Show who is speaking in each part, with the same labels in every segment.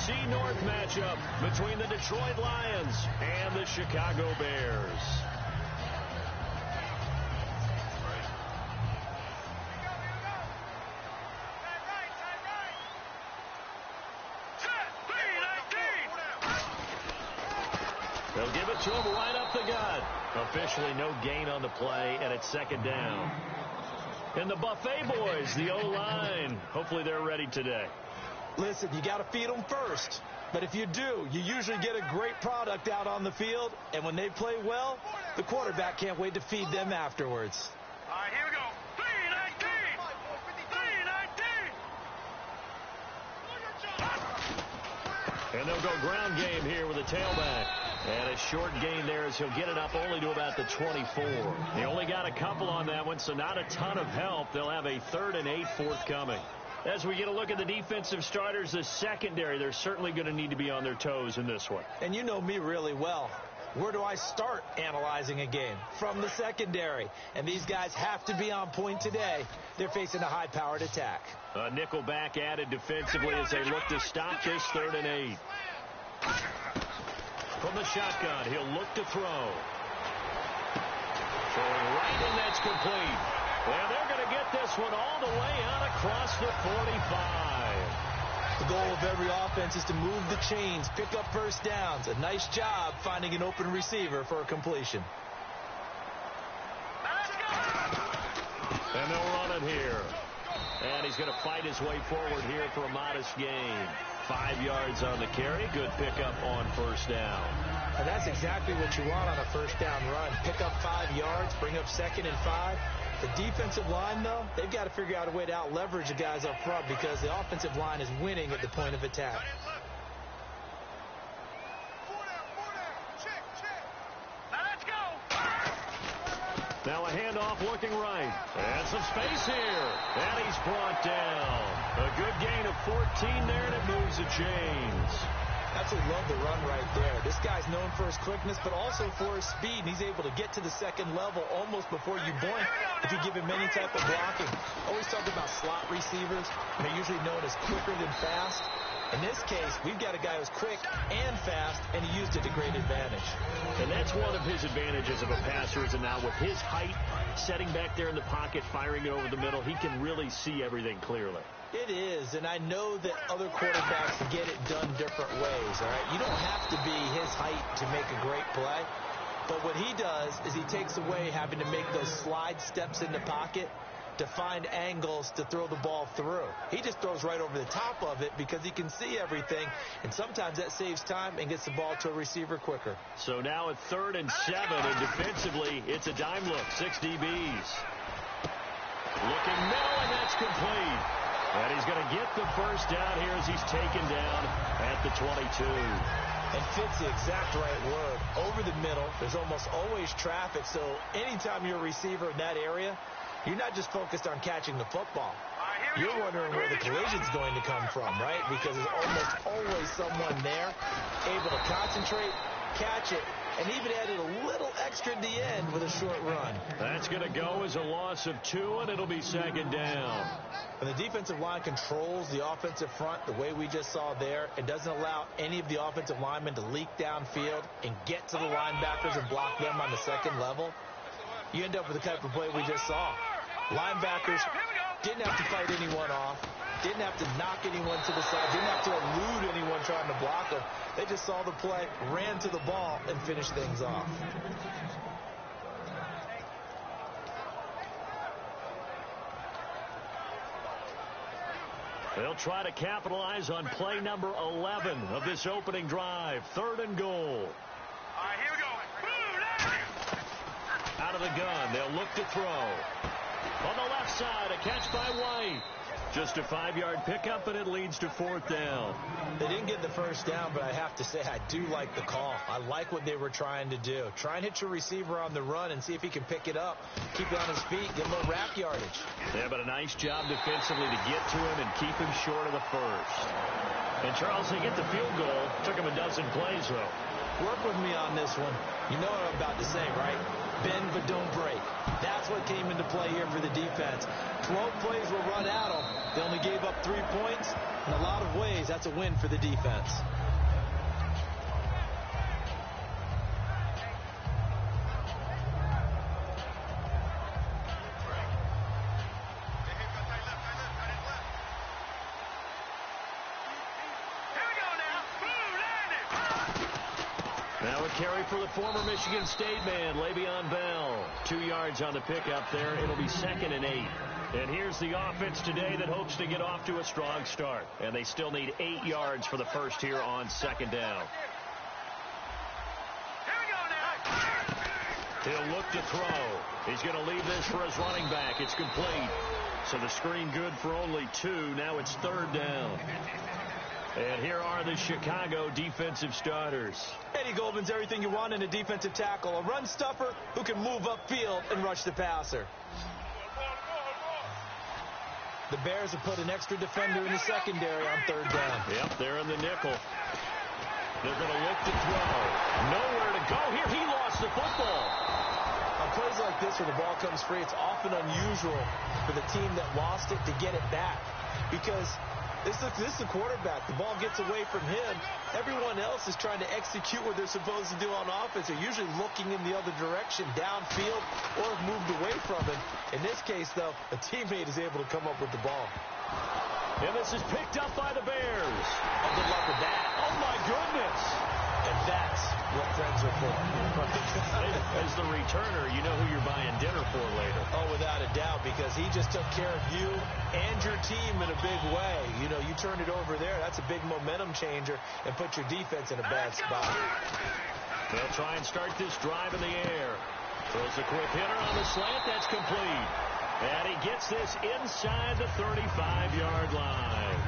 Speaker 1: NFC North matchup between the Detroit Lions and the Chicago Bears. They'll give it to him right up the gut. Officially no gain on the play, and it's second down. And the Buffet boys, the O-line, hopefully they're ready today.
Speaker 2: Listen, you got to feed them first. But if you do, you usually get a great product out on the field. And when they play well, the quarterback can't wait to feed them afterwards.
Speaker 3: All right, here we go. 3-19.
Speaker 1: And they'll go ground game here with a tailback. And a short gain there as he'll get it up only to about the 24. He only got a couple on that one, so not a ton of help. They'll have a 3rd and 8 forthcoming. As we get a look at the defensive starters, the secondary, they're certainly going to need to be on their toes in this one.
Speaker 2: And you know me really well. Where do I start analyzing a game? From the secondary. And these guys have to be on point today. They're facing a high-powered attack.
Speaker 1: A nickel back added defensively as they look to stop this 3rd and 8. From the shotgun, he'll look to throw. Throwing right, and that's complete. Well, they're going to get this one all the way out across the 45.
Speaker 2: The goal of every offense is to move the chains, pick up first downs. A nice job finding an open receiver for a completion.
Speaker 1: And they'll run it here. And he's going to fight his way forward here for a modest gain. 5 yards on the carry. Good pickup on first down.
Speaker 2: And that's exactly what you want on a first down run. Pick up 5 yards, bring up 2nd and 5. The defensive line, though, they've got to figure out a way to out-leverage the guys up front because the offensive line is winning at the point of attack.
Speaker 1: Now a handoff looking right. And some space here. And he's brought down. A good gain of 14 there, and it moves the chains.
Speaker 2: Absolutely love the run right there. This guy's known for his quickness, but also for his speed. And he's able to get to the second level almost before you blink if you give him any type of blocking. Always talk about slot receivers. They're usually known as quicker than fast. In this case, we've got a guy who's quick and fast, and he used it to great advantage.
Speaker 1: And that's one of his advantages of a passer, is now with his height, setting back there in the pocket, firing it over the middle, he can really see everything clearly.
Speaker 2: It is, and I know that other quarterbacks get it done different ways, all right? You don't have to be his height to make a great play, but what he does is he takes away having to make those slide steps in the pocket to find angles to throw the ball through. He just throws right over the top of it because he can see everything, and sometimes that saves time and gets the ball to a receiver quicker.
Speaker 1: So now at 3rd and 7, and defensively, it's a dime look, 6 DBs. Looking middle, and that's complete. And he's going to get the first down here as he's taken down at the 22.
Speaker 2: And fits the exact right word. Over the middle, there's almost always traffic, so anytime you're a receiver in that area, you're not just focused on catching the football. You're wondering where the collision's going to come from, right? Because there's almost always someone there able to concentrate, catch it, and even added a little extra at the end with a short run.
Speaker 1: That's going to go as a loss of 2, and it'll be second down.
Speaker 2: And the defensive line controls the offensive front the way we just saw there. It doesn't allow any of the offensive linemen to leak downfield and get to the linebackers and block them on the second level. You end up with the type of play we just saw. Linebackers didn't have to fight anyone off, didn't have to knock anyone to the side, didn't have to elude anyone trying to block them. They just saw the play, ran to the ball, and finished things off.
Speaker 1: They'll try to capitalize on play number 11 of this opening drive. 3rd and goal.
Speaker 3: All right, here we go.
Speaker 1: Out of the gun, they'll look to throw. On the left side, a catch by White. Just a 5-yard pickup, and it leads to 4th down.
Speaker 2: They didn't get the first down, but I have to say I do like the call. I like what they were trying to do. Try and hit your receiver on the run and see if he can pick it up. Keep it on his feet, get a little wrap yardage.
Speaker 1: Yeah, but a nice job defensively to get to him and keep him short of the first. And Charles, they get the field goal. Took him a dozen plays, though.
Speaker 2: Work with me on this one. You know what I'm about to say, right? Bend but don't break. That's what came into play here for the defense. 12 plays will run at them, They only gave up 3 points. In a lot of ways, that's a win for the defense.
Speaker 1: Now a carry for the former Michigan State man, Le'Veon Bell. 2 yards on the pickup there. It'll be 2nd and 8. And here's the offense today that hopes to get off to a strong start. And they still need 8 yards for the first here on 2nd down. He'll look to throw. He's going to leave this for his running back. It's complete. So the screen good for only 2. Now it's 3rd down. And here are the Chicago defensive starters.
Speaker 2: Eddie Goldman's everything you want in a defensive tackle. A run stuffer who can move upfield and rush the passer. The Bears have put an extra defender in the secondary on 3rd down.
Speaker 1: Yep, they're in the nickel. They're going to look to throw. Nowhere to go here. He lost the football.
Speaker 2: On plays like this where the ball comes free, it's often unusual for the team that lost it to get it back. Because this is the quarterback. The ball gets away from him. Everyone else is trying to execute what they're supposed to do on offense. They're usually looking in the other direction, downfield, or have moved away from him. In this case, though, a teammate is able to come up with the ball.
Speaker 1: And this is picked up by the Bears.
Speaker 2: Oh, good luck with that.
Speaker 1: Oh, my goodness.
Speaker 2: And that's what friends are for.
Speaker 1: As the returner, you know who you're buying dinner for later.
Speaker 2: Oh, without a doubt, because he just took care of you and your team in a big way. You know, you turned it over there. That's a big momentum changer and put your defense in a bad spot.
Speaker 1: They'll try and start this drive in the air. Throws a quick hitter on the slant. That's complete. And he gets this inside the 35-yard line.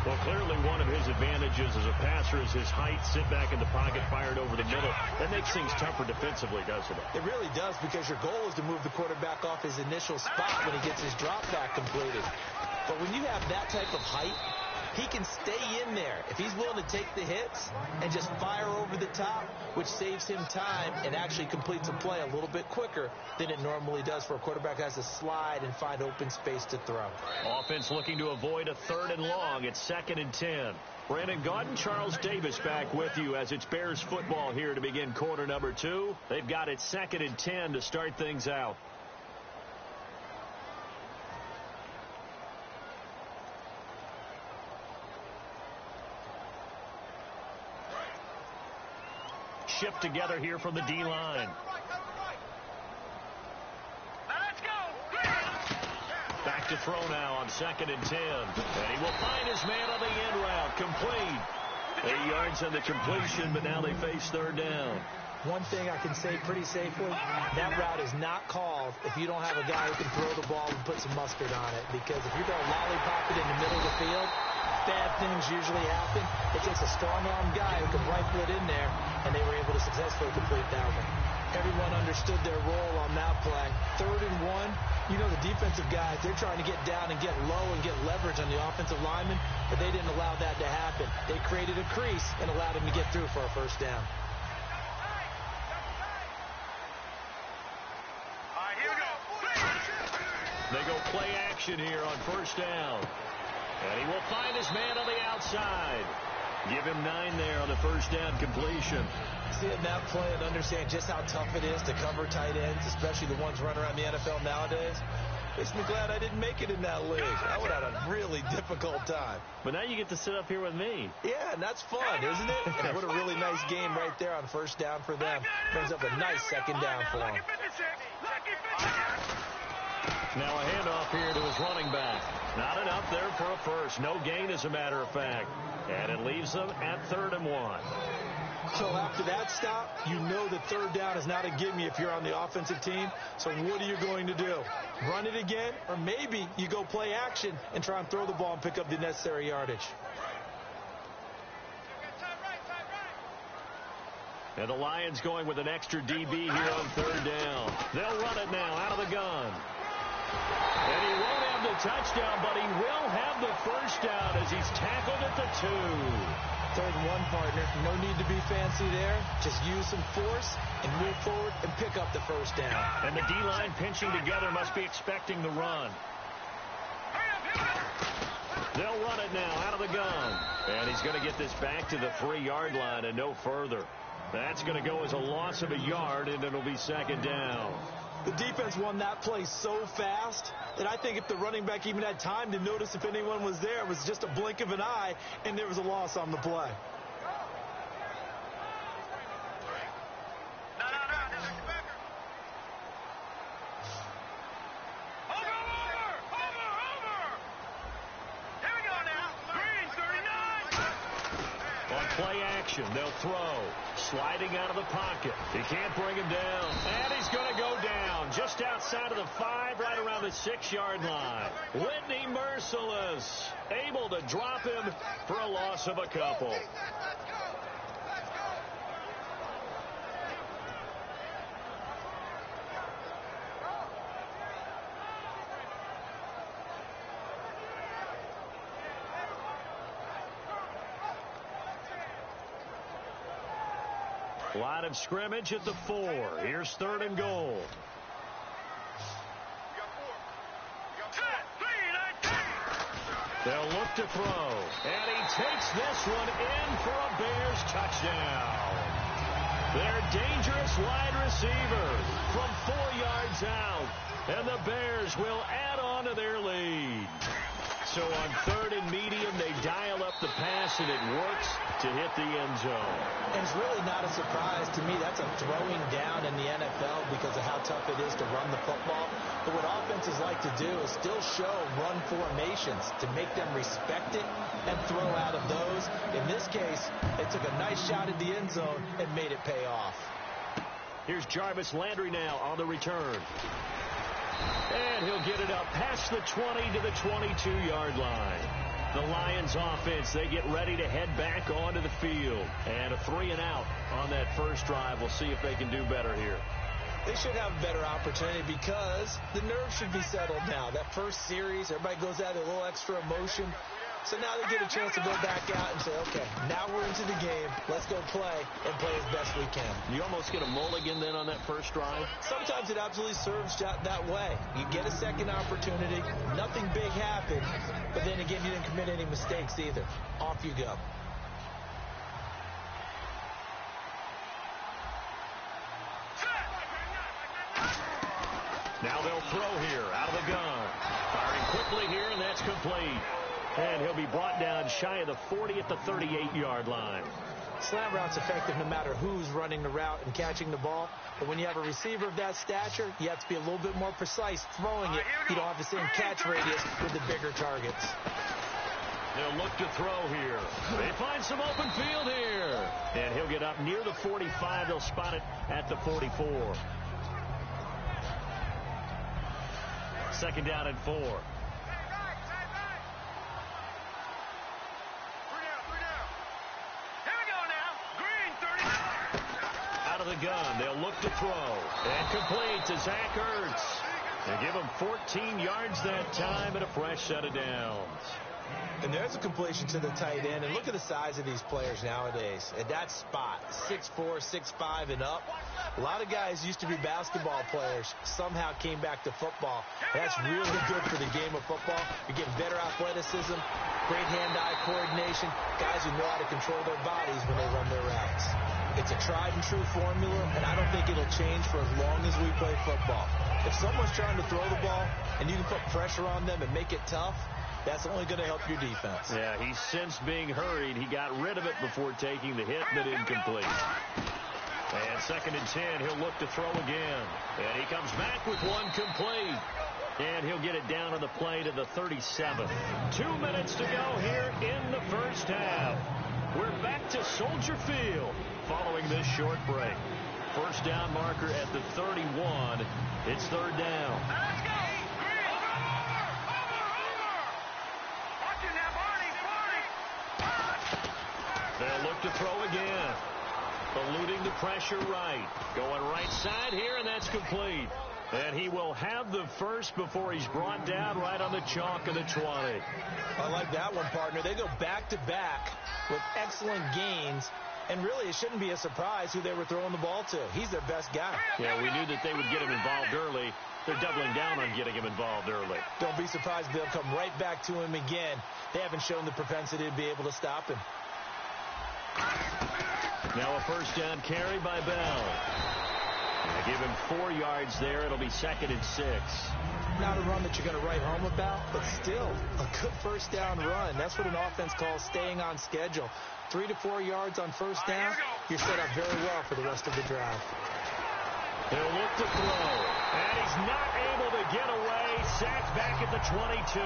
Speaker 1: Well, clearly one of his advantages as a passer is his height. Sit back in the pocket, fired over the middle. That makes things tougher defensively, doesn't it?
Speaker 2: It really does, because your goal is to move the quarterback off his initial spot when he gets his drop back completed. But when you have that type of height, he can stay in there if he's willing to take the hits and just fire over the top, which saves him time and actually completes a play a little bit quicker than it normally does for a quarterback who has to slide and find open space to throw.
Speaker 1: Offense looking to avoid a 3rd and long. It's 2nd and 10. Brandon Gaudin, Charles Davis back with you as it's Bears football here to begin quarter number 2. They've got it 2nd and 10 to start things out. Shift together here from the D-line. Back to throw now on 2nd and 10. And he will find his man on the end route. Complete. 8 yards on the completion, but now they face 3rd down.
Speaker 2: One thing I can say pretty safely, that route is not called if you don't have a guy who can throw the ball and put some mustard on it. Because if you're going to lollipop it in the middle of the field, bad things usually happen. It takes a strong-arm guy who can rifle it in there, and they were able to successfully complete that one. Everyone understood their role on that play. 3rd and 1, you know the defensive guys, they're trying to get down and get low and get leverage on the offensive lineman, but they didn't allow that to happen. They created a crease and allowed him to get through for a 1st down.
Speaker 1: They go play action here on 1st down. And he will find his man on the outside. Give him 9 there on the 1st down completion.
Speaker 2: Seeing that play and understand just how tough it is to cover tight ends, especially the ones running around the NFL nowadays, makes me glad I didn't make it in that league. I would have had a really difficult time.
Speaker 1: But now you get to sit up here with me.
Speaker 2: Yeah, and that's fun, isn't it? And what a really nice game right there on 1st down for them. Brings up a nice 2nd down for them.
Speaker 1: Now a handoff here to his running back. Not enough there for a first. No gain, as a matter of fact. And it leaves them at 3rd and 1.
Speaker 2: So after that stop, you know that 3rd down is not a gimme if you're on the offensive team. So what are you going to do? Run it again? Or maybe you go play action and try and throw the ball and pick up the necessary yardage.
Speaker 1: And the Lions going with an extra DB here on 3rd down. They'll run it now out of the gun. And he won't have the touchdown, but he will have the 1st down as he's tackled at the 2.
Speaker 2: 3rd and 1, partner. No need to be fancy there. Just use some force and move forward and pick up the 1st down.
Speaker 1: And the D-line pinching together must be expecting the run. They'll run it now out of the gun. And he's going to get this back to the 3-yard line and no further. That's going to go as a loss of a yard, and it'll be second down.
Speaker 2: The defense won that play so fast that I think if the running back even had time to notice if anyone was there, it was just a blink of an eye, and there was a loss on the play.
Speaker 1: Play action. They'll throw. Sliding out of the pocket. He can't bring him down. And he's going to go down just outside of the 5, right around the 6-yard line. Whitney Merciless able to drop him for a loss of a couple. Line of scrimmage at the 4. Here's 3rd and goal. They'll look to throw. And he takes this one in for a Bears touchdown. Their dangerous wide receiver from 4 yards out. And the Bears will add on to their lead. So on 3rd and medium, they dial up the pass, and it works to hit the end zone.
Speaker 2: And it's really not a surprise to me. That's a throwing down in the NFL because of how tough it is to run the football. But what offenses like to do is still show run formations to make them respect it and throw out of those. In this case, they took a nice shot at the end zone and made it pay off.
Speaker 1: Here's Jarvis Landry now on the return. And he'll get it up past the 20 to the 22-yard line. The Lions offense, they get ready to head back onto the field. And a 3-and-out on that first drive. We'll see if they can do better here.
Speaker 2: They should have a better opportunity because the nerves should be settled now. That first series, everybody goes out with a little extra emotion. So now they get a chance to go back out and say, okay, now we're into the game. Let's go play and play as best we can.
Speaker 1: You almost get a mulligan then on that first drive?
Speaker 2: Sometimes it absolutely serves that way. You get a second opportunity. Nothing big happened. But then again, you didn't commit any mistakes either. Off you go.
Speaker 1: Now they'll throw here out of the gun. Firing quickly here, and that's complete. And he'll be brought down shy of the 40 at the 38-yard line.
Speaker 2: Slant route's effective no matter who's running the route and catching the ball. But when you have a receiver of that stature, you have to be a little bit more precise throwing it. You don't have the same catch radius with the bigger targets.
Speaker 1: They'll look to throw here. They find some open field here. And he'll get up near the 45. They'll spot it at the 44. 2nd down and 4. Out of the gun, they'll look to throw. And complete to Zach Ertz. They give him 14 yards that time and a fresh set of downs.
Speaker 2: And there's a completion to the tight end. And look at the size of these players nowadays. At that spot, 6'4", 6'5", and up. A lot of guys used to be basketball players. Somehow came back to football. That's really good for the game of football. You're getting better athleticism, great hand-eye coordination, guys who know how to control their bodies when they run their routes. It's a tried-and-true formula, and I don't think it'll change for as long as we play football. If someone's trying to throw the ball and you can put pressure on them and make it tough, that's only going to help your defense.
Speaker 1: Yeah, he's since being hurried. He got rid of it before taking the hit, but incomplete. And 2nd and 10, he'll look to throw again. And he comes back with one complete. And he'll get it down on the play to the 37. 2 minutes to go here in the first half. We're back to Soldier Field following this short break. First down marker at the 31. It's 3rd down.
Speaker 3: Let's go!
Speaker 1: They'll look to throw again. Eluding the pressure right. Going right side here, and that's complete. And he will have the first before he's brought down right on the chalk of the 20.
Speaker 2: I like that one, partner. They go back-to-back with excellent gains. And really, it shouldn't be a surprise who they were throwing the ball to. He's their best guy.
Speaker 1: Yeah, we knew that they would get him involved early. They're doubling down on getting him involved early.
Speaker 2: Don't be surprised if they'll come right back to him again. They haven't shown the propensity to be able to stop him.
Speaker 1: Now a first down carry by Bell. They give him 4 yards there. It'll be 2nd and 6.
Speaker 2: Not a run that you're going to write home about, but still a good first down run. That's what an offense calls staying on schedule. 3 to 4 yards on first down, you're set up very well for the rest of the drive.
Speaker 1: He'll look to throw, and he's not able to get away. Sacked back at the 22.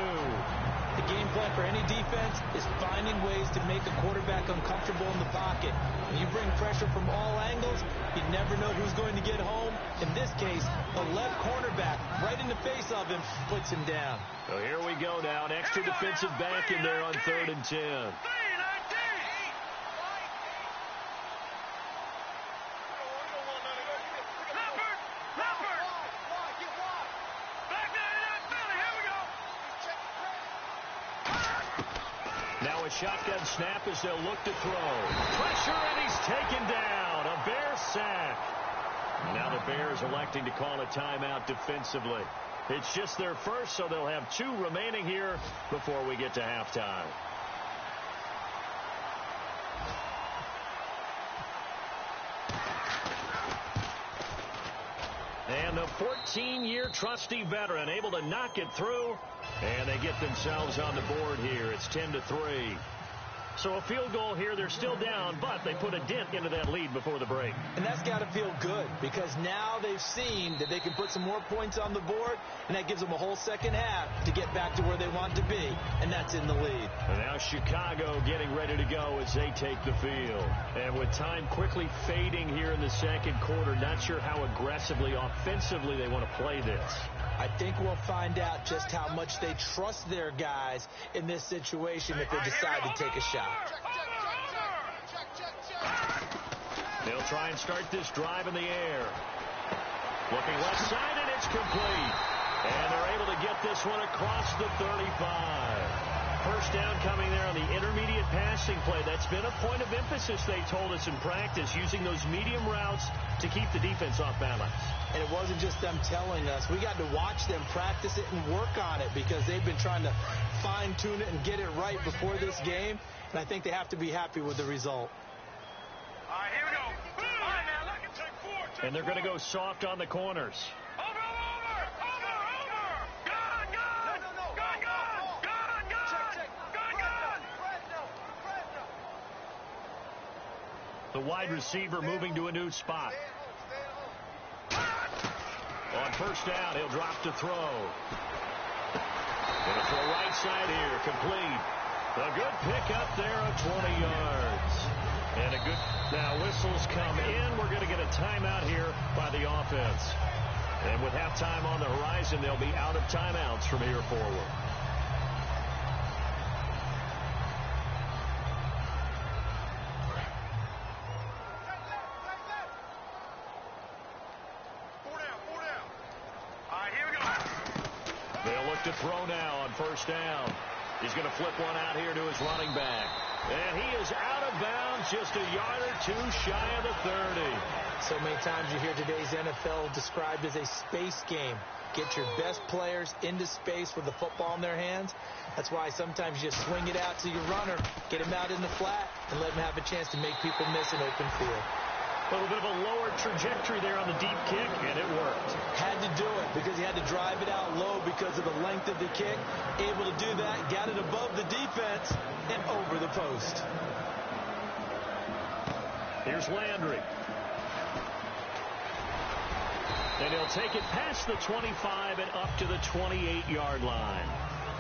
Speaker 2: The game plan for any defense is finding ways to make a quarterback uncomfortable in the pocket. When you bring pressure from all angles, you never know who's going to get home. In this case, the left cornerback right in the face of him puts him down.
Speaker 1: So here we go now. An extra defensive back in there on 3rd and 10. Now a shotgun snap as they'll look to throw. Pressure, and he's taken down. A Bear sack. Now the Bears electing to call a timeout defensively. It's just their first, so they'll have 2 remaining here before we get to halftime. And the 14-year trusty veteran able to knock it through, and they get themselves on the board here. It's 10-3. So a field goal here. They're still down, but they put a dent into that lead before the break.
Speaker 2: And that's got to feel good because now they've seen that they can put some more points on the board, and that gives them a whole second half to get back to where they want to be, and that's in the lead.
Speaker 1: And now Chicago getting ready to go as they take the field. And with time quickly fading here in the second quarter, not sure how aggressively, offensively they want to play this.
Speaker 2: I think we'll find out just how much they trust their guys in this situation if they decide to take a shot.
Speaker 1: They'll try and start this drive in the air. Looking left side, and it's complete. And they're able to get this one across the 35. First down coming there on the intermediate passing play. That's been a point of emphasis, they told us in practice, using those medium routes to keep the defense off balance.
Speaker 2: And it wasn't just them telling us. We got to watch them practice it and work on it because they've been trying to fine-tune it and get it right before this game. And I think they have to be happy with the result.
Speaker 3: All right, here we go. All right, now, look at take 4.
Speaker 1: And they're going to go soft on the corners.
Speaker 3: Over.
Speaker 1: The wide receiver moving to a new spot. On first down, he'll drop to throw. Going to throw right side here, complete. A good pickup there of 20 yards. And a good, now whistles come in. We're going to get a timeout here by the offense. And with halftime on the horizon, they'll be out of timeouts from here forward. To throw now on first down. He's going to flip one out here to his running back. And he is out of bounds, just a yard or 2 shy of the 30.
Speaker 2: So many times you hear today's NFL described as a space game. Get your best players into space with the football in their hands. That's why sometimes you just swing it out to your runner, get him out in the flat, and let him have a chance to make people miss an open field.
Speaker 1: A little bit of a lower trajectory there on the deep kick, and it worked.
Speaker 2: Had to do it because he had to drive it out low because of the length of the kick. Able to do that, got it above the defense and over the post.
Speaker 1: Here's Landry. And he'll take it past the 25 and up to the 28-yard line.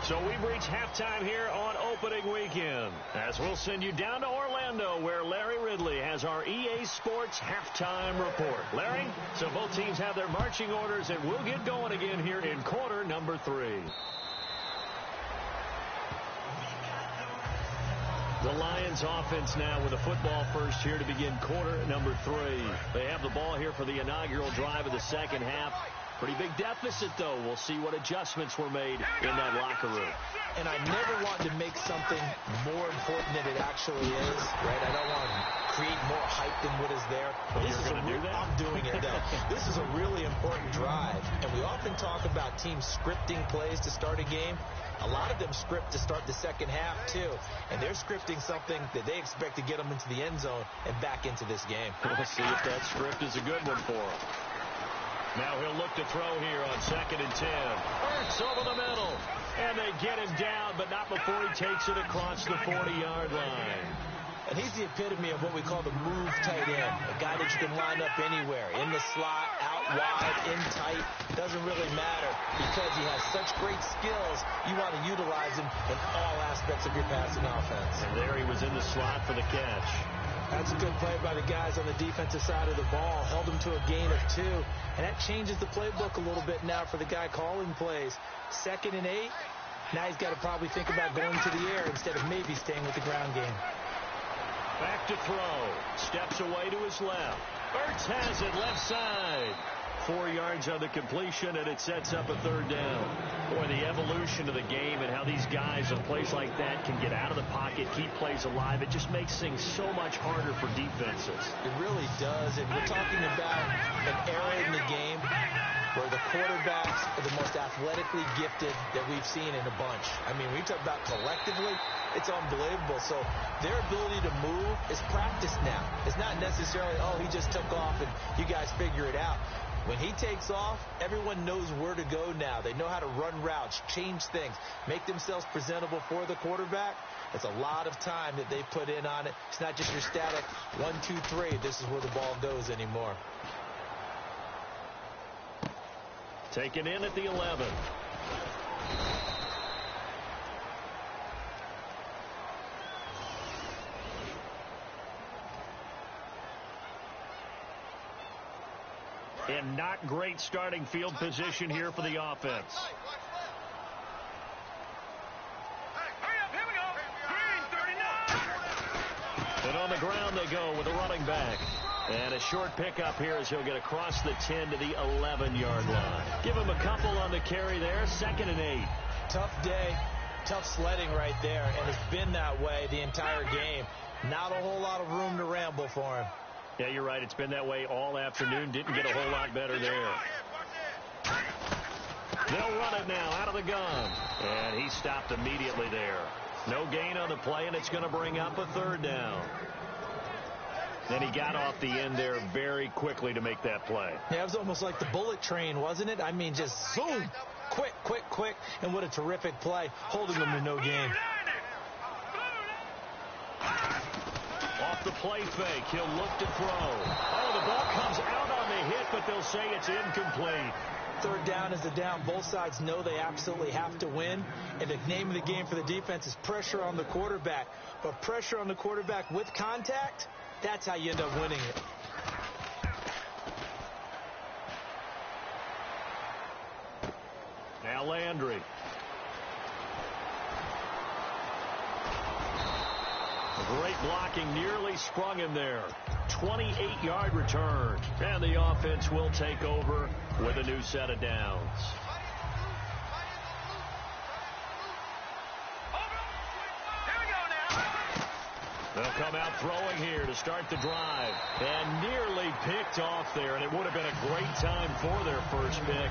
Speaker 1: So we've reached halftime here on opening weekend, as we'll send you down to Orlando, where Larry Ridley has our EA Sports halftime report. Larry, so both teams have their marching orders, and we'll get going again here in quarter number 3. The Lions offense now with a football first here to begin quarter number 3. They have the ball here for the inaugural drive of the second half. Pretty big deficit, though. We'll see what adjustments were made in that locker room.
Speaker 2: And I never want to make something more important than it actually is, right? I don't want to create more than what is there. I'm doing it, though. This is a really important drive, and we often talk about teams scripting plays to start a game. A lot of them script to start the second half, too, and they're scripting something that they expect to get them into the end zone and back into this game.
Speaker 1: We'll see if that script is a good one for him. Now he'll look to throw here on 2nd and 10. Hurts over the middle, and they get him down, but not before he takes it across the 40-yard line.
Speaker 2: And he's the epitome of what we call the move tight end, a guy that you can line up anywhere, in the slot, out wide, in tight. Doesn't really matter because he has such great skills. You want to utilize him in all aspects of your passing offense.
Speaker 1: And there he was in the slot for the catch.
Speaker 2: That's a good play by the guys on the defensive side of the ball. Held him to a gain of 2. And that changes the playbook a little bit now for the guy calling plays. 2nd and 8. Now he's got to probably think about going to the air instead of maybe staying with the ground game.
Speaker 1: Back to throw. Steps away to his left. Ertz has it left side. 4 yards on the completion, and it sets up a 3rd down. Boy, the evolution of the game and how these guys on plays like that can get out of the pocket, keep plays alive, it just makes things so much harder for defenses.
Speaker 2: It really does, and we're talking about an era in the game where the quarterbacks are the most athletically gifted that we've seen in a bunch. I mean, when you talk about collectively, it's unbelievable. So their ability to move is practiced now. It's not necessarily, oh, he just took off and you guys figure it out. When he takes off, everyone knows where to go now. They know how to run routes, change things, make themselves presentable for the quarterback. It's a lot of time that they put in on it. It's not just your static 1, 2, 3. This is where the ball goes anymore.
Speaker 1: Taken in at the 11. And not great starting field position here for the offense.
Speaker 3: Hurry up, here we go. Green, 39.
Speaker 1: And on the ground they go with a running back. And a short pickup here as he'll get across the 10 to the 11-yard line. Give him a couple on the carry there. 2nd and 8.
Speaker 2: Tough day, tough sledding right there, and it's been that way the entire game. Not a whole lot of room to ramble for him.
Speaker 1: Yeah, you're right. It's been that way all afternoon. Didn't get a whole lot better there. They'll run it now out of the gun. And he stopped immediately there. No gain on the play, and it's going to bring up a 3rd down. Then he got off the end there very quickly to make that play.
Speaker 2: Yeah, it was almost like the bullet train, wasn't it? I mean, just zoom. Quick, quick, quick. And what a terrific play, holding them to no gain.
Speaker 1: Off the play fake, he'll look to throw. Oh, the ball comes out on the hit, but they'll say it's incomplete.
Speaker 2: 3rd down is the down. Both sides know they absolutely have to win. And the name of the game for the defense is pressure on the quarterback. But pressure on the quarterback with contact, that's how you end up winning it.
Speaker 1: Now Landry. Great blocking, nearly sprung him there. 28-yard return. And the offense will take over with a new set of downs. They'll come out throwing here to start the drive. And nearly picked off there, and it would have been a great time for their first pick.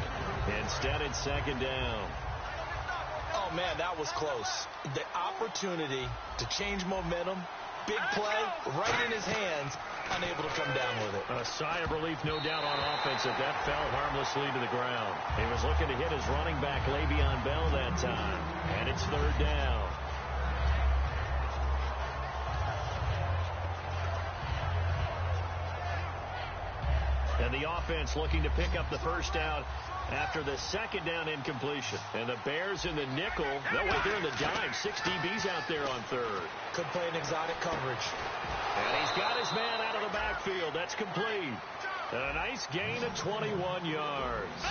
Speaker 1: Instead, it's 2nd down.
Speaker 2: Oh, man, that was close. The opportunity to change momentum, big play, right in his hands, unable to come down with it.
Speaker 1: A sigh of relief, no doubt, on offense if that fell harmlessly to the ground. He was looking to hit his running back, Le'Veon Bell, that time. And it's 3rd down. And the offense looking to pick up the first down after the 2nd down incompletion. And the Bears in the nickel. They'll wait there in the dime. 6 DBs out there on 3rd.
Speaker 2: Could play an exotic coverage.
Speaker 1: And he's got his man out of the backfield. That's complete. And a nice gain of 21 yards.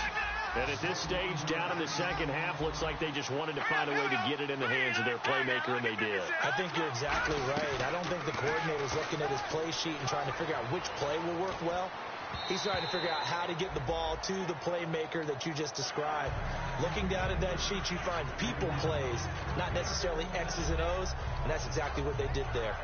Speaker 1: And at this stage, down in the second half, looks like they just wanted to find a way to get it in the hands of their playmaker, and they did.
Speaker 2: I think you're exactly right. I don't think the coordinator's looking at his play sheet and trying to figure out which play will work well. He's trying to figure out how to get the ball to the playmaker that you just described. Looking down at that sheet, you find people plays, not necessarily X's and O's, and that's exactly what they did there.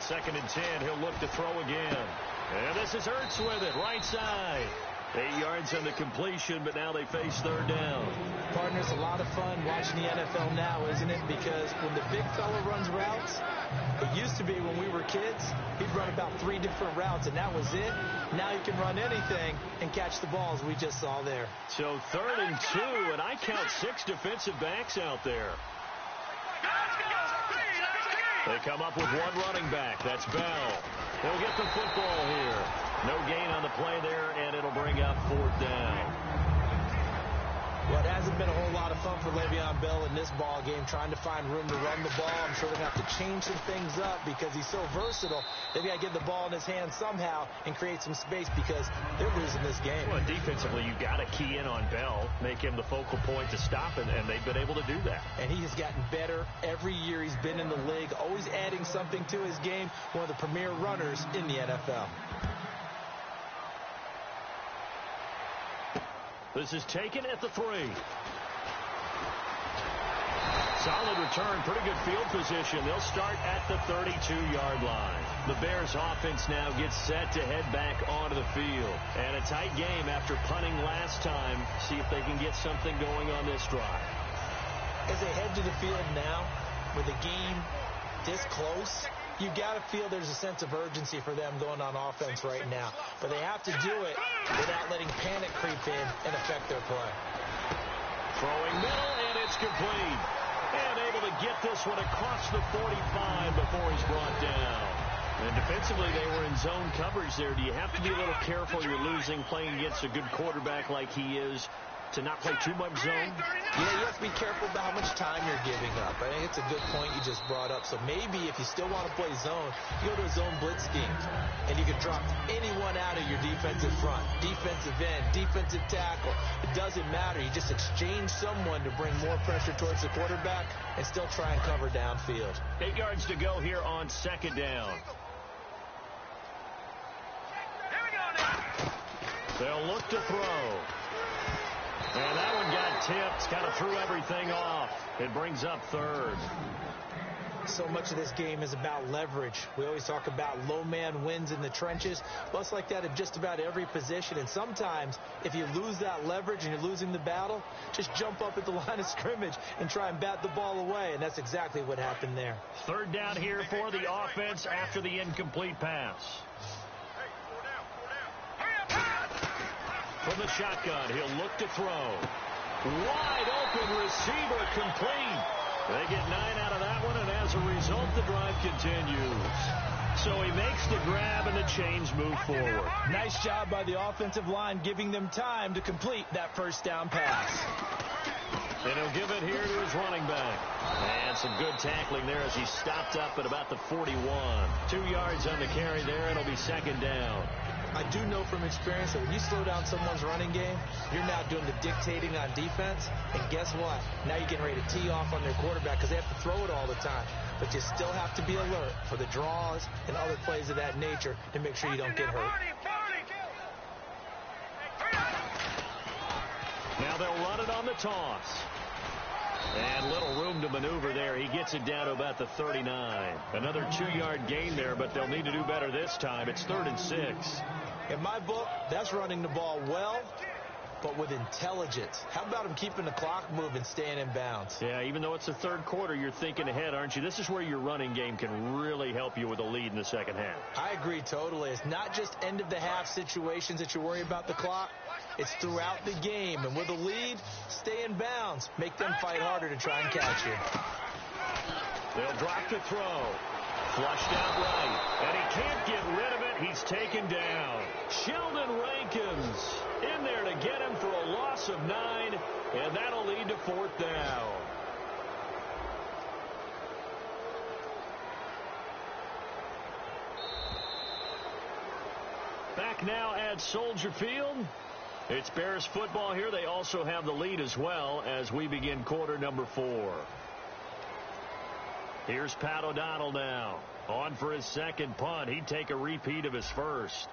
Speaker 1: 2nd and 10. He'll look to throw again. And this is Ertz with it, right side. 8 yards on the completion, but now they face 3rd down.
Speaker 2: Partner, it's a lot of fun watching the NFL now, isn't it? Because when the big fella runs routes, it used to be when we were kids, he'd run about 3 different routes, and that was it. Now he can run anything and catch the balls we just saw there.
Speaker 1: So 3rd and 2, and I count 6 defensive backs out there. They come up with 1 running back. That's Bell. He'll get the football here. No gain on the play there, and it'll bring up 4th down.
Speaker 2: Well, it hasn't been a whole lot of fun for Le'Veon Bell in this ball game, trying to find room to run the ball. I'm sure they're going to have to change some things up because he's so versatile. They've got to get the ball in his hands somehow and create some space because they're losing this game.
Speaker 1: Well, defensively, you've got to key in on Bell, make him the focal point to stop it, and they've been able to do that.
Speaker 2: And he has gotten better every year he's been in the league, always adding something to his game, one of the premier runners in the NFL.
Speaker 1: This is taken at the 3. Solid return, pretty good field position. They'll start at the 32-yard line. The Bears offense now gets set to head back onto the field. And a tight game after punting last time. See if they can get something going on this drive.
Speaker 2: As they head to the field now, with the game this close, you got to feel there's a sense of urgency for them going on offense right now. But they have to do it without letting panic creep in and affect their play.
Speaker 1: Throwing middle, and it's complete. And able to get this one across the 45 before he's brought down. And defensively, they were in zone coverage there. Do you have to be a little careful? You're losing, playing against a good quarterback like he is, to not play too much zone?
Speaker 2: Yeah, you have to be careful about how much time you're giving up. I think it's a good point you just brought up. So maybe if you still want to play zone, you go to a zone blitz scheme. And you can drop anyone out of your defensive front. Defensive end, defensive tackle. It doesn't matter. You just exchange someone to bring more pressure towards the quarterback and still try and cover downfield.
Speaker 1: 8 yards to go here on 2nd down. They'll look to throw. And that one got tipped, kind of threw everything off. It brings up 3rd.
Speaker 2: So much of this game is about leverage. We always talk about low man wins in the trenches. Well, it's like that at just about every position. And sometimes, if you lose that leverage and you're losing the battle, just jump up at the line of scrimmage and try and bat the ball away. And that's exactly what happened there.
Speaker 1: 3rd down here for the offense after the incomplete pass. From the shotgun, he'll look to throw. Wide open receiver, complete. They get 9 out of that one, and as a result, the drive continues. So he makes the grab, and the chains move forward.
Speaker 2: Nice job by the offensive line, giving them time to complete that 1st down pass.
Speaker 1: And he'll give it here to his running back. And some good tackling there as he stopped up at about the 41. 2 yards on the carry there, and it'll be 2nd down.
Speaker 2: I do know from experience that when you slow down someone's running game, you're now doing the dictating on defense. And guess what? Now you're getting ready to tee off on their quarterback because they have to throw it all the time. But you still have to be alert for the draws and other plays of that nature to make sure you don't get hurt.
Speaker 1: Now they'll run it on the toss. And little room to maneuver there. He gets it down to about the 39. Another 2-yard gain there, but they'll need to do better this time. It's 3rd and 6.
Speaker 2: In my book, that's running the ball well, but with intelligence. How about him keeping the clock moving, staying in bounds?
Speaker 1: Yeah, even though it's the 3rd quarter, you're thinking ahead, aren't you? This is where your running game can really help you with a lead in the 2nd half.
Speaker 2: I agree totally. It's not just end-of-the-half situations that you worry about the clock. It's throughout the game. And with a lead, stay in bounds. Make them fight harder to try and catch you.
Speaker 1: They'll drop to throw. Flushed out right. And he can't get rid of it. He's taken down. Sheldon Rankins in there to get him for a loss of 9. And that'll lead to 4th down. Back now at Soldier Field. It's Bears football here. They also have the lead as well as we begin quarter number 4. Here's Pat O'Donnell now. On for his 2nd punt. He'd take a repeat of his 1st.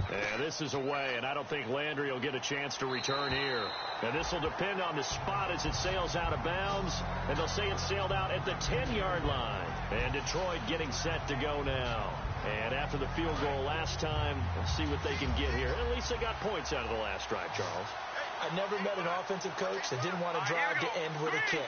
Speaker 1: And Yeah, this is away, and I don't think Landry will get a chance to return here. And this will depend on the spot as it sails out of bounds, and they'll say it sailed out at the 10-yard line. And Detroit getting set to go now. And after the field goal last time, we'll see what they can get here. At least they got points out of the last drive, Charles.
Speaker 2: I never met an offensive coach that didn't want to drive to end with a kick.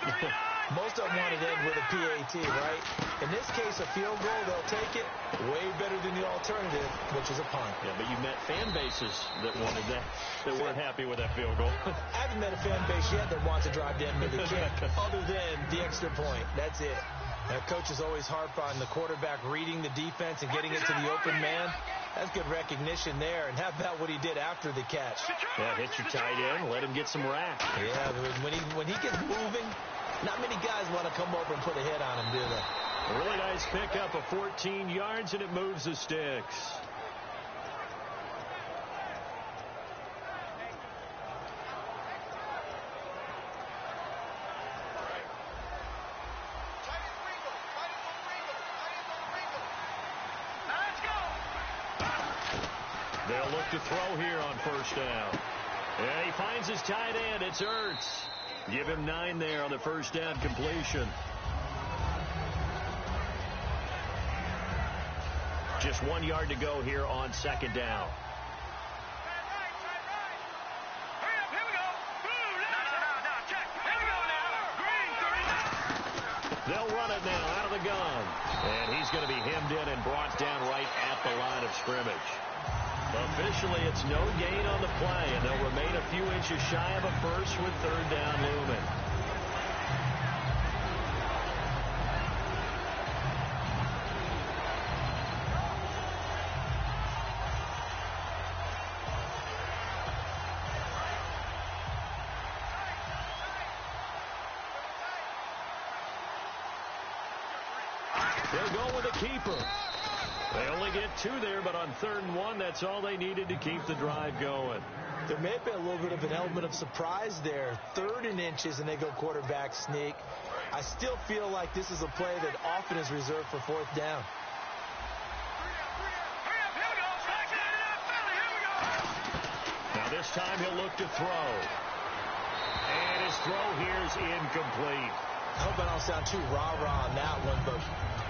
Speaker 2: Most of them wanted to end with a PAT, right? In this case, a field goal, they'll take it way better than the alternative, which is a punt.
Speaker 1: Yeah, but you met fan bases that wanted that, that weren't happy with that field goal.
Speaker 2: I haven't met a fan base yet that wants to drive to end with a kick, other than the extra point. That's it. Now, coaches always harp on the quarterback reading the defense and getting it to the open man. That's good recognition there. And how about what he did after the catch?
Speaker 1: Yeah, hit your tight end, let him get some rack.
Speaker 2: Yeah, when he gets moving, not many guys want to come over and put a hit on him, do they?
Speaker 1: A really nice pickup of 14 yards, and it moves the sticks. They'll look to throw here on first down. And he finds his tight end. It's Ertz. Give him 9 there on the first down completion. Just 1 yard to go here on second down. They'll run it now out of the gun. And he's going to be hemmed in and brought down right at the line of scrimmage. Officially, it's no gain on the play, and they'll remain a few inches shy of a first with third down looming. They'll go with a keeper. They only get 2 there, but on 3rd and 1, that's all they needed to keep the drive going.
Speaker 2: There may have been a little bit of an element of surprise there. 3rd and inches, and they go quarterback sneak. I still feel like this is a play that often is reserved for 4th down.
Speaker 1: Now this time he'll look to throw. And his throw here is incomplete.
Speaker 2: I hope I don't sound too rah-rah on that one, but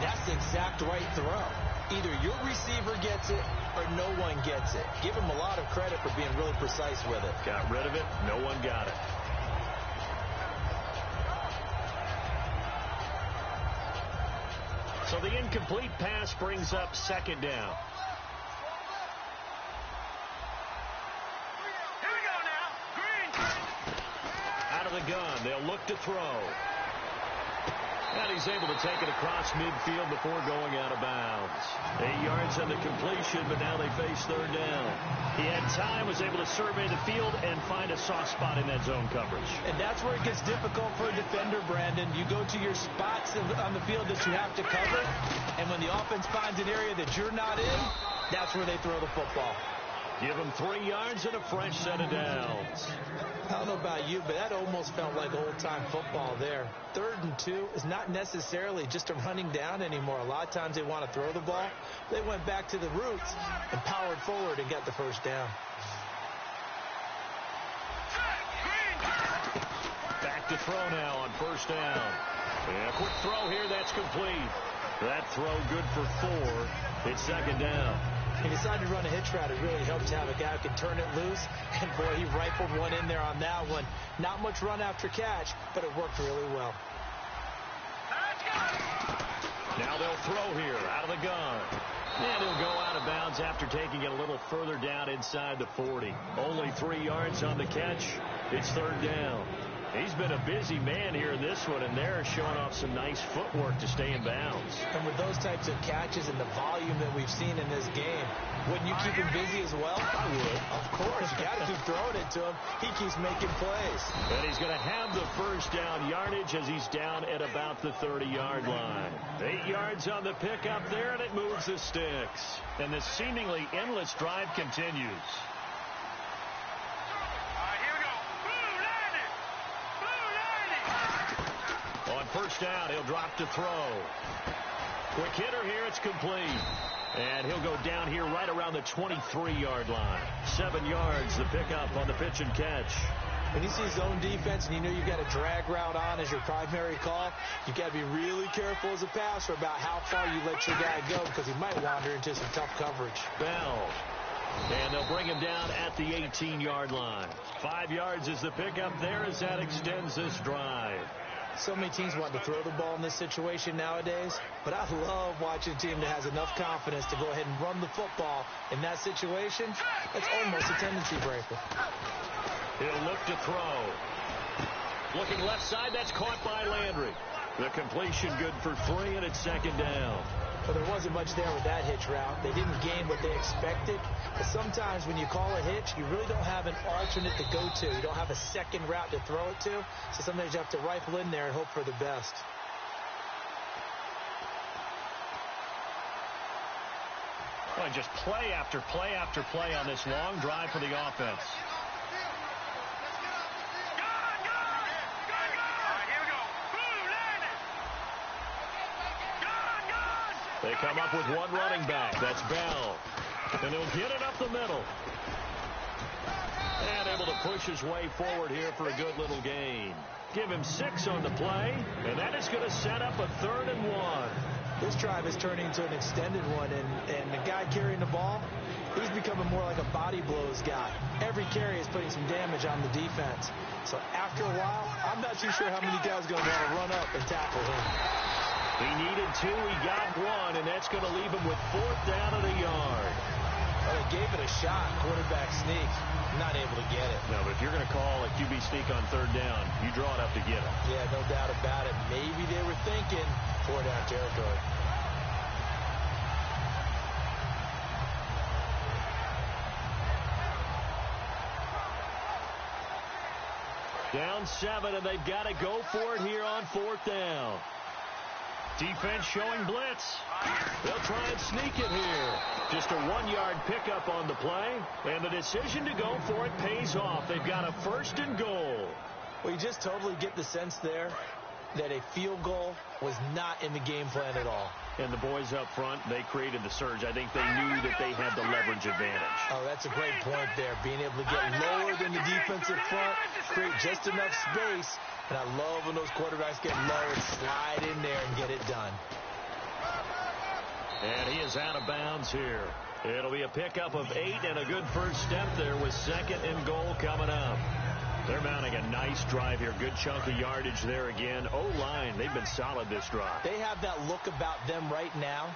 Speaker 2: that's the exact right throw. Either your receiver gets it or no one gets it. Give him a lot of credit for being really precise with it.
Speaker 1: Got rid of it. No one got it. So the incomplete pass brings up second down.
Speaker 3: Here we go now. Green.
Speaker 1: Out of the gun. They'll look to throw. And he's able to take it across midfield before going out of bounds. 8 yards on the completion, but now they face third down. He had time, was able to survey the field and find a soft spot in that zone coverage.
Speaker 2: And that's where it gets difficult for a defender, Brandon. You go to your spots on the field that you have to cover, and when the offense finds an area that you're not in, that's where they throw the football.
Speaker 1: Give him 3 yards and a fresh set of downs.
Speaker 2: I don't know about you, but that almost felt like old-time football there. 3rd and 2 is not necessarily just a running down anymore. A lot of times they want to throw the ball. They went back to the roots and powered forward and got the first down.
Speaker 1: Back to throw now on first down. And a quick throw here, that's complete. That throw good for 4. It's second down.
Speaker 2: He decided to run a hitch route. It really helps to have a guy who can turn it loose. And, boy, he rifled one in there on that one. Not much run after catch, but it worked really well.
Speaker 1: Now they'll throw here out of the gun. And he'll go out of bounds after taking it a little further down inside the 40. Only 3 yards on the catch. It's third down. He's been a busy man here in this one, and they're showing off some nice footwork to stay in bounds.
Speaker 2: And with those types of catches and the volume that we've seen in this game, wouldn't you keep him busy as well?
Speaker 1: I would.
Speaker 2: Of course. You got to keep throwing it to him. He keeps making plays.
Speaker 1: And he's going to have the first down yardage as he's down at about the 30-yard line. 8 yards on the pickup there, and it moves the sticks. And the seemingly endless drive continues. On first down, he'll drop to throw. Quick hitter here. It's complete. And he'll go down here right around the 23-yard line. 7 yards, the pickup on the pitch and catch.
Speaker 2: When you see zone defense and you know you've got a drag route on as your primary call, you've got to be really careful as a passer about how far you let your guy go because he might wander into some tough coverage.
Speaker 1: Bell. And they'll bring him down at the 18-yard line. 5 yards is the pickup there as that extends this drive.
Speaker 2: So many teams want to throw the ball in this situation nowadays, but I love watching a team that has enough confidence to go ahead and run the football in that situation. That's almost a tendency breaker.
Speaker 1: He'll look to throw. Looking left side, that's caught by Landry. The completion good for 3, and it's 2nd down.
Speaker 2: Well, there wasn't much there with that hitch route. They didn't gain what they expected. But sometimes when you call a hitch, you really don't have an alternate to go to. You don't have a second route to throw it to. So sometimes you have to rifle in there and hope for the best.
Speaker 1: Well, just play after play after play on this long drive for the offense. They come up with one running back. That's Bell. And he'll get it up the middle. And able to push his way forward here for a good little gain. Give him 6 on the play. And that is going to set up a 3rd and 1.
Speaker 2: This drive is turning into an extended one. And the guy carrying the ball, he's becoming more like a body blows guy. Every carry is putting some damage on the defense. So after a while, I'm not too sure how many guys are going to want to run up and tackle him.
Speaker 1: He needed 2, he got 1, and that's going to leave him with 4th down at a yard.
Speaker 2: Well, they gave it a shot, quarterback sneak. Not able to get it.
Speaker 1: No, but if you're going to call a QB sneak on 3rd down, you draw it up to get it.
Speaker 2: Yeah, no doubt about it. Maybe they were thinking 4-down territory.
Speaker 1: Down 7, and they've got to go for it here on 4th down. Defense showing blitz. They'll try and sneak it here. Just a 1-yard pickup on the play, and the decision to go for it pays off. They've got a 1st and goal.
Speaker 2: Well, you just totally get the sense there that a field goal was not in the game plan at all.
Speaker 1: And the boys up front, they created the surge. I think they knew that they had the leverage advantage.
Speaker 2: Oh, that's a great point there. Being able to get lower than the defensive front, create just enough space. And I love when those quarterbacks get low and slide in there and get it done.
Speaker 1: And he is out of bounds here. It'll be a pickup of 8 and a good first step there with 2nd and goal coming up. They're mounting a nice drive here. Good chunk of yardage there again. O-line, they've been solid this drive.
Speaker 2: They have that look about them right now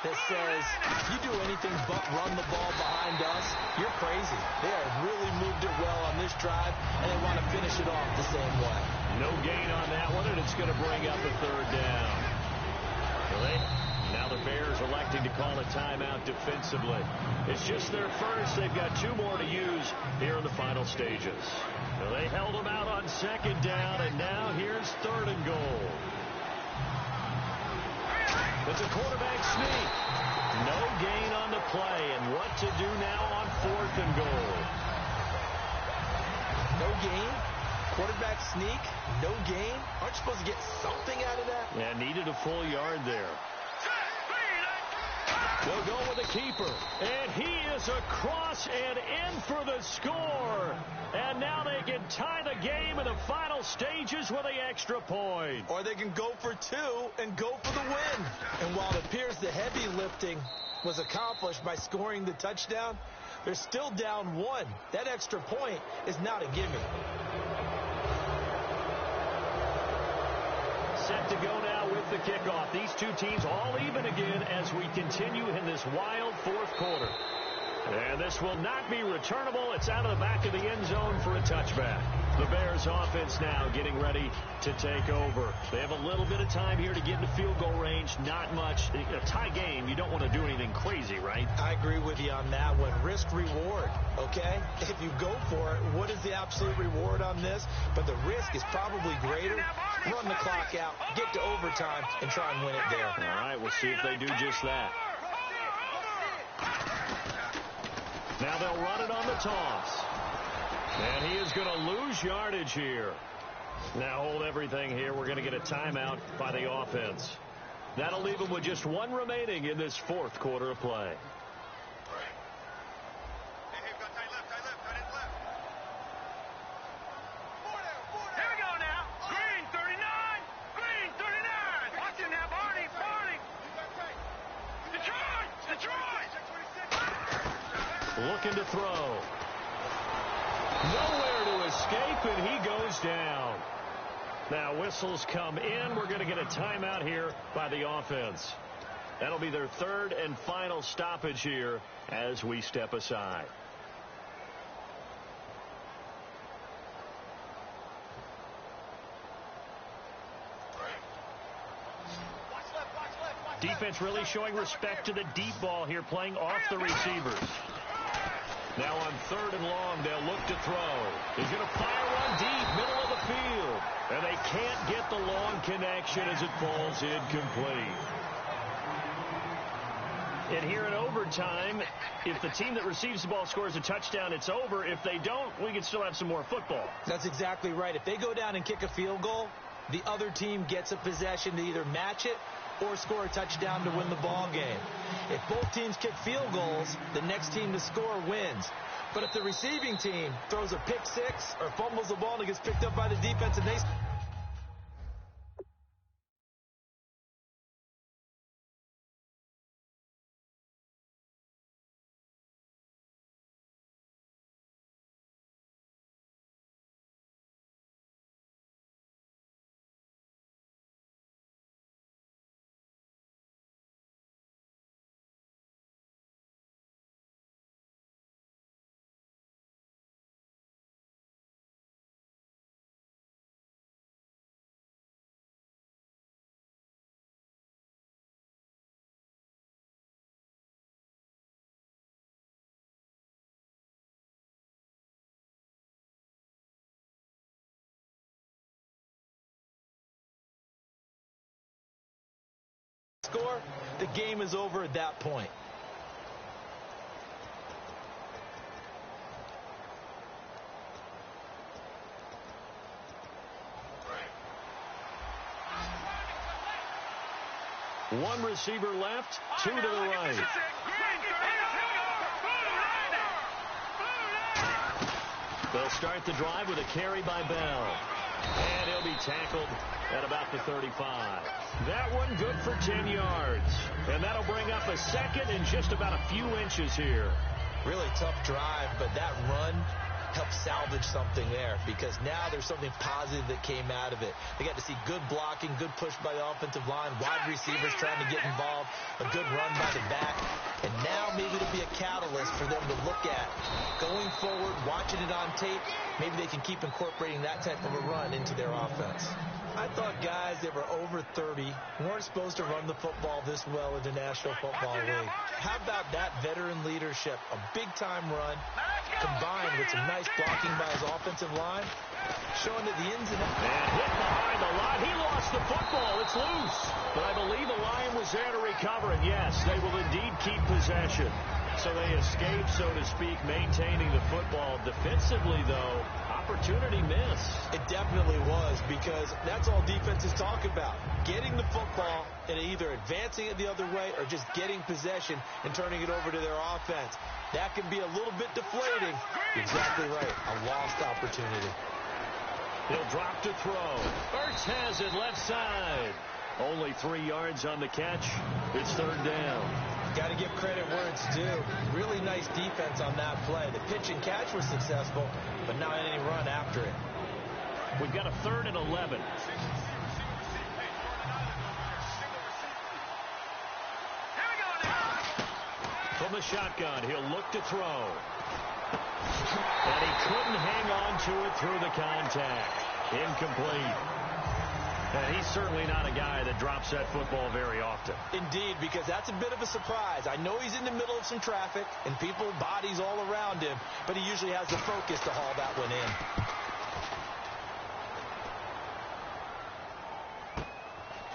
Speaker 2: that says, if you do anything but run the ball behind us, you're crazy. They have really moved it well on this drive, and they want to finish it off the same way.
Speaker 1: No gain on that one, and it's going to bring up a 3rd down. Now the Bears electing to call a timeout defensively. It's just their first. They've got 2 more to use here in the final stages. Well, they held them out on 2nd down, and now here's 3rd and goal. It's a quarterback sneak. No gain on the play, and what to do now on 4th and goal.
Speaker 2: No gain? Quarterback sneak? No gain? Aren't you supposed to get something out of that?
Speaker 1: Yeah, needed a full yard there. They'll go with the keeper, and he is across and in for the score. And now they can tie the game in the final stages with the extra point.
Speaker 2: Or they can go for 2 and go for the win. And while it appears the heavy lifting was accomplished by scoring the touchdown, they're still down 1. That extra point is not a gimme.
Speaker 1: Set to go now with the kickoff. These 2 teams all even again as we continue in this wild 4th quarter. And this will not be returnable. It's out of the back of the end zone for a touchback. The Bears offense now getting ready to take over. They have a little bit of time here to get into field goal range. Not much. A tie game, you don't want to do anything crazy, right?
Speaker 2: I agree with you on that one. Risk reward, okay? If you go for it, what is the absolute reward on this? But the risk is probably greater. Run the clock out, get to overtime, and try and win it there.
Speaker 1: All right, we'll see if they do just that. Now they'll run it on the toss. And he is going to lose yardage here. Now hold everything here. We're going to get a timeout by the offense. That'll leave them with just one remaining in this fourth quarter of play.
Speaker 3: Here we go now. Green 39. Green 39. Watch him now, Barney. Barney. Detroit.
Speaker 1: Looking to throw. Nowhere to escape, and he goes down. Now whistles come in. We're going to get a timeout here by the offense. That'll be their third and final stoppage here as we step aside. Defense really showing respect to the deep ball here, playing off the receivers. Now on third and long, they'll look to throw. He's going to fire one deep, middle of the field. And they can't get the long connection as it falls incomplete. And here in overtime, if the team that receives the ball scores a touchdown, it's over. If they don't, we can still have some more football.
Speaker 2: That's exactly right. If they go down and kick a field goal, the other team gets a possession to either match it or score a touchdown to win the ball game. If both teams kick field goals, the next team to score wins. But if the receiving team throws a pick six or fumbles the ball and it gets picked up by the defense and they score, the game is over at that point.
Speaker 1: One receiver left, two to the right. They'll start the drive with a carry by Bell. And he'll be tackled at about the 35. That one good for 10 yards. And that'll bring up a second and just about a few inches here.
Speaker 2: Really tough drive, but that run helped salvage something there because now there's something positive that came out of it. They got to see good blocking, good push by the offensive line, wide receivers trying to get involved, a good run by the back, and now maybe it'll be a catalyst for them to look at going forward, watching it on tape. Maybe they can keep incorporating that type of a run into their offense. I thought guys that were over 30 weren't supposed to run the football this well in the National Football League. How about that veteran leadership? A big-time run combined with some nice blocking by his offensive line, showing that the ins and outs.
Speaker 1: And hit behind the line. He lost the football. It's loose. But I believe the Lion was there to recover. And, yes, they will indeed keep possession. So they escape, so to speak, maintaining the football. Defensively, though, opportunity missed.
Speaker 2: It definitely was because that's all defenses talk about. Getting the football and either advancing it the other way or just getting possession and turning it over to their offense. That can be a little bit deflating. Exactly right. A lost opportunity.
Speaker 1: He'll drop to throw. Ertz has it left side. Only 3 yards on the catch. It's third down.
Speaker 2: Got to give credit where it's due. Really nice defense on that play. The pitch and catch was successful, but not any run after it.
Speaker 1: We've got a 3rd and 11. From the shotgun, he'll look to throw. And he couldn't hang on to it through the contact. Incomplete. And he's certainly not a guy that drops that football very often.
Speaker 2: Indeed, because that's a bit of a surprise. I know he's in the middle of some traffic and people, bodies all around him, but he usually has the focus to haul that one in.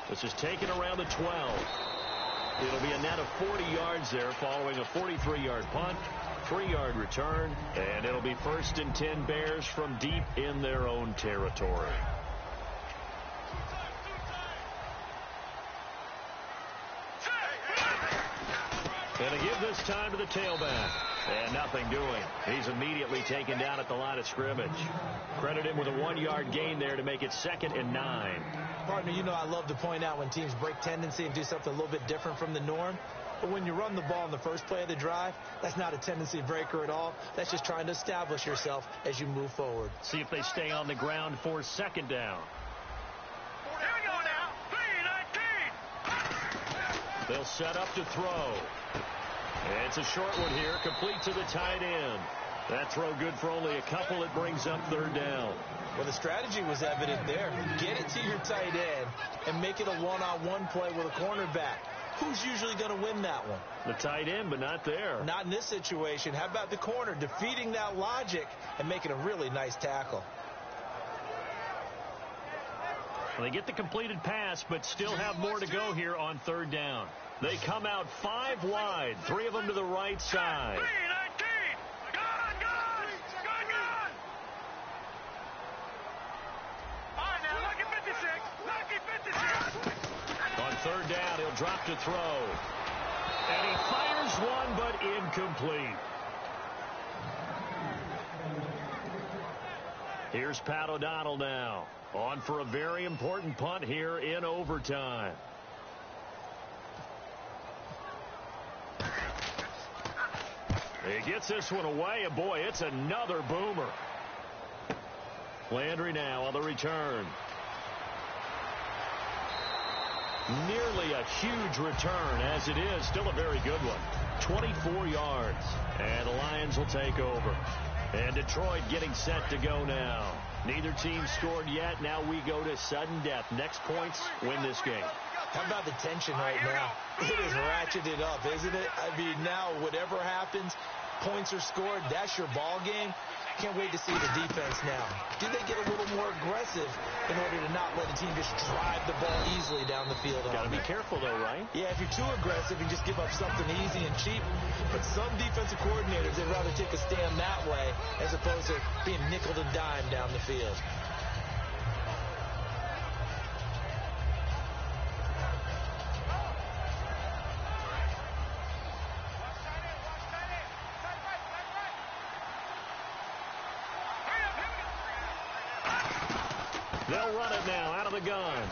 Speaker 1: This is taken around the 12. It'll be a net of 40 yards there following a 43-yard punt, 3-yard return, and it'll be 1st and 10 Bears from deep in their own territory. And to give this time to the tailback. And nothing doing. He's immediately taken down at the line of scrimmage. Credit him with a 1-yard gain there to make it 2nd and 9.
Speaker 2: Partner, you know I love to point out when teams break tendency and do something a little bit different from the norm. But when you run the ball in the first play of the drive, that's not a tendency breaker at all. That's just trying to establish yourself as you move forward.
Speaker 1: See if they stay on the ground for 2nd down.
Speaker 3: Here we go now. 3-19.
Speaker 1: They'll set up to throw. And it's a short one here, complete to the tight end. That throw good for only a couple. It brings up 3rd down.
Speaker 2: Well, the strategy was evident there. Get it to your tight end and make it a one-on-one play with a cornerback. Who's usually going to win that one?
Speaker 1: The tight end, but not there.
Speaker 2: Not in this situation. How about the corner defeating that logic and making a really nice tackle?
Speaker 1: Well, they get the completed pass, but still have more to go here on 3rd down. They come out 5 wide, 3 of them to the right side.
Speaker 3: 3-19. Gone. All right, now, lucky 56. Lucky 56.
Speaker 1: On 3rd down, he'll drop to throw. And he fires one, but incomplete. Here's Pat O'Donnell now. On for a very important punt here in overtime. He gets this one away, and boy, it's another boomer. Landry now on the return. Nearly a huge return, as it is still a very good one. 24 yards, and the Lions will take over. And Detroit getting set to go now. Neither team scored yet. Now we go to sudden death. Next points win this game.
Speaker 2: How about the tension right now? It is ratcheted up, isn't it? I mean, now whatever happens, points are scored. That's your ball game. Can't wait to see the defense now. Do they get a little more aggressive in order to not let the team just drive the ball easily down the field?
Speaker 1: Got to be careful, though, right?
Speaker 2: Yeah, if you're too aggressive, you just give up something easy and cheap. But some defensive coordinators, they'd rather take a stand that way as opposed to being nickel and dime down the field.
Speaker 1: They'll run it now out of the gun.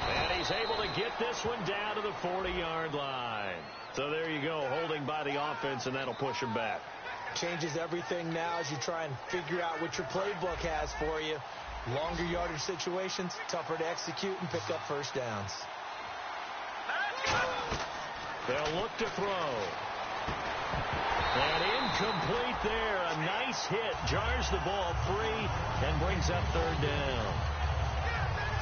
Speaker 1: And he's able to get this one down to the 40-yard line. So there you go, holding by the offense, and that'll push him back.
Speaker 2: Changes everything now as you try and figure out what your playbook has for you. Longer yardage situations, tougher to execute and pick up 1st downs.
Speaker 1: They'll look to throw. And incomplete there. A nice hit. Jars the ball free and brings up 3rd down.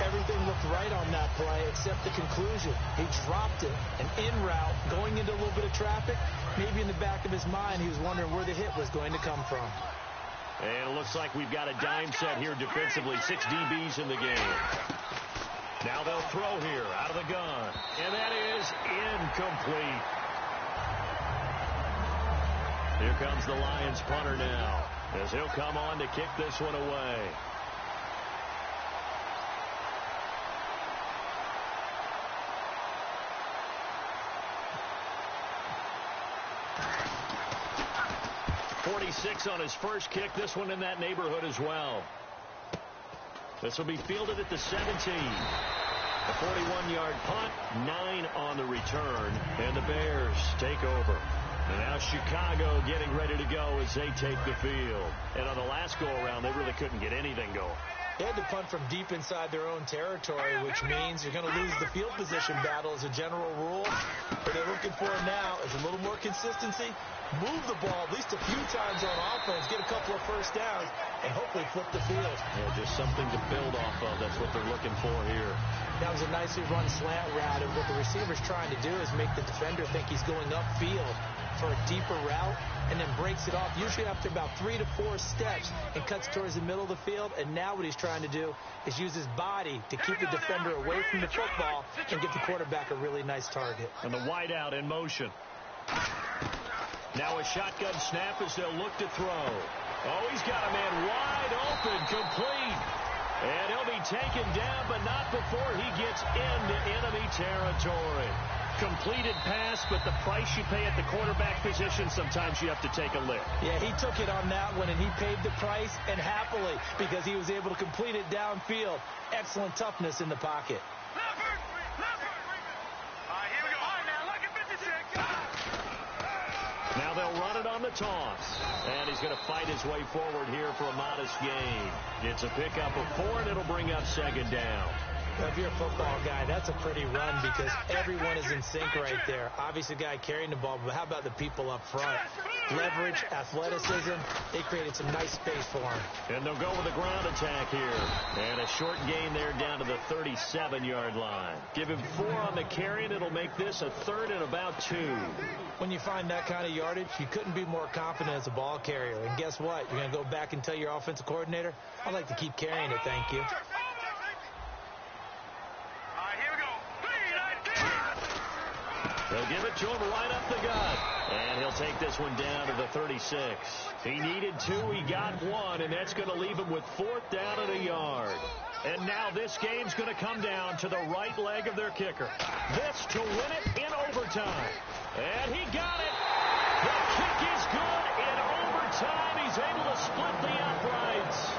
Speaker 2: Everything looked right on that play except the conclusion. He dropped it. An in route, going into a little bit of traffic. Maybe in the back of his mind, he was wondering where the hit was going to come from.
Speaker 1: And it looks like we've got a dime set here defensively. 6 DBs in the game. Now they'll throw here out of the gun. And that is incomplete. Here comes the Lions punter now as he'll come on to kick this one away. .46 on his first kick. This one in that neighborhood as well. This will be fielded at the 17. A 41-yard punt, 9 on the return, and the Bears take over. And now Chicago getting ready to go as they take the field. And on the last go-around, they really couldn't get anything going.
Speaker 2: They had to punt from deep inside their own territory, which means you're going to lose the field position battle as a general rule. What they're looking for now is a little more consistency. Move the ball at least a few times on offense, get a couple of 1st downs, and hopefully flip the field.
Speaker 1: Yeah, just something to build off of. That's what they're looking for here.
Speaker 2: That was a nicely run slant route, and what the receiver's trying to do is make the defender think he's going upfield for a deeper route, and then breaks it off, usually after about 3 to 4 steps, and cuts towards the middle of the field. And now what he's trying to do is use his body to keep the defender away from the football and give the quarterback a really nice target.
Speaker 1: And the wide out in motion. Now a shotgun snap as they'll look to throw. Oh, he's got a man wide open, complete. And he'll be taken down, but not before he gets into enemy territory. completed pass, but the price you pay at the quarterback position, sometimes you have to take a lick.
Speaker 2: Yeah, he took it on that one, and he paid the price, and happily, because he was able to complete it downfield. Excellent toughness in the pocket.
Speaker 1: Now they'll run it on the toss. And he's going to fight his way forward here for a modest gain. It's a pickup of 4, and it'll bring up second down.
Speaker 2: If you're a football guy, that's a pretty run because everyone is in sync right there. Obviously, the guy carrying the ball, but how about the people up front? Leverage, athleticism, they created some nice space for him.
Speaker 1: And they'll go with a ground attack here. And a short gain there down to the 37-yard line. Give him 4 on the carry, and it'll make this a 3rd and about 2.
Speaker 2: When you find that kind of yardage, you couldn't be more confident as a ball carrier. And guess what? You're going to go back and tell your offensive coordinator, I'd like to keep carrying it, thank you.
Speaker 1: They'll give it to him right up the gut. And he'll take this one down to the 36. He needed 2, he got 1, and that's going to leave him with 4th down and a yard. And now this game's going to come down to the right leg of their kicker. This to win it in overtime. And he got it. The kick is good in overtime. He's able to split the uprights.